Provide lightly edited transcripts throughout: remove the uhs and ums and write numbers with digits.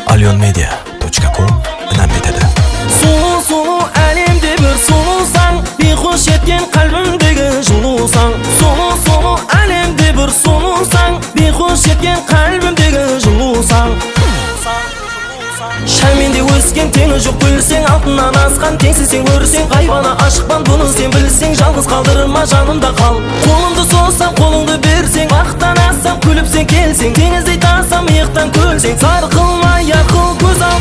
alyonmedia.com inam etadi. Sulu elimde bir sulusan, bir hoş etken kalbimdeki julusan. Sulu elimde bir sulusan, bir hoş etken kalbimdeki julusan. Şamende ösken teni жоқ bilsең, altından asқан теңсізсең көрсең, hayvana aşıkman bunu sen bilsең, жалғыз қалдырма жанымда қал. Қолымды созсам, қолыңды берсең, бақтан ассам, күліпсең келсең, теңіздей тасам, иықтан көлсең, сарқылмай арқыл көз ал.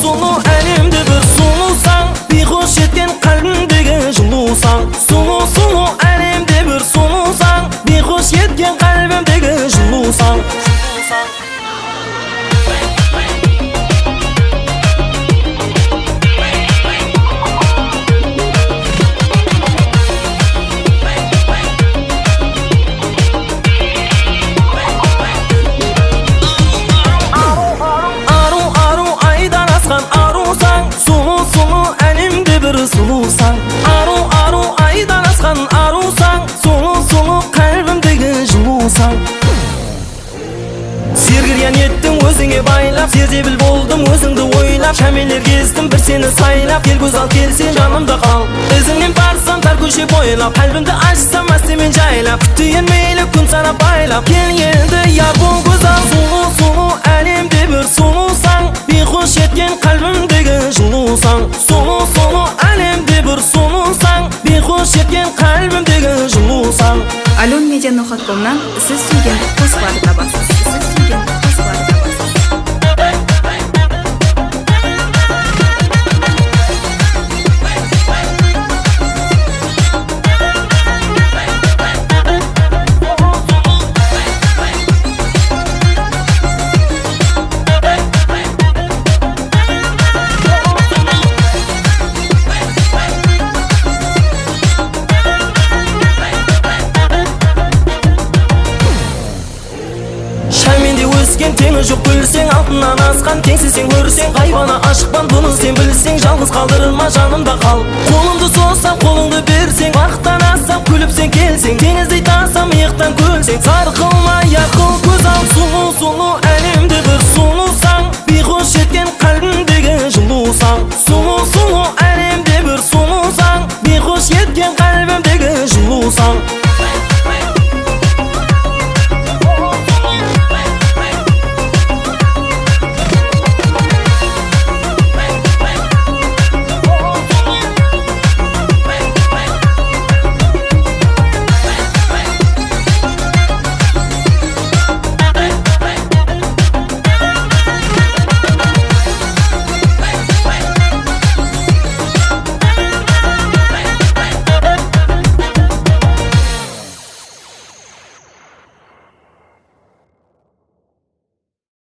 Сұлу әлемде бір сұлусаң, бейхош еткен қалбімдегі жылусаң. Сұлу әлемде бір сұлусаң, бейхош еткен қалбімдегі жылусаң. Sulusan, aru aydan askan arusan, sulu kalbimdeki julusan. Sergirgen ettim özüңе байлап, сезе біл болдым өзіңді ойлап, шәмелер кездім бір сені сайлап, кел көз ал келсе жанымда қал. Ізіңнен барсам тар көше бойлап, қалбімді ашсам астымен жайлап, күтейін мейлі күн санап байлап, кел енді яр бол көз ал. Сұлу әлемде бір сұлусаң, бейхош еткен қалбімдегі жылусаң. Сұлу әлемде бір сұлусаң, бейхош еткен қалбімдегі жылусаң. alyonmedia.com'dan siz suygan postlarni topasiz. Теңі жоқ білсең, алтынан асқан теңсізсең көрсең, hayvana aşıkman bunu sen білсең, жалғыз қалдырма жанымда қал. Қолымды созсам, қолыңды берсең, бақтан ассам, күліпсең келсең, теңіздей тасам, иықтан көлсең, сарқылмай арқыл көз ал. Сұлу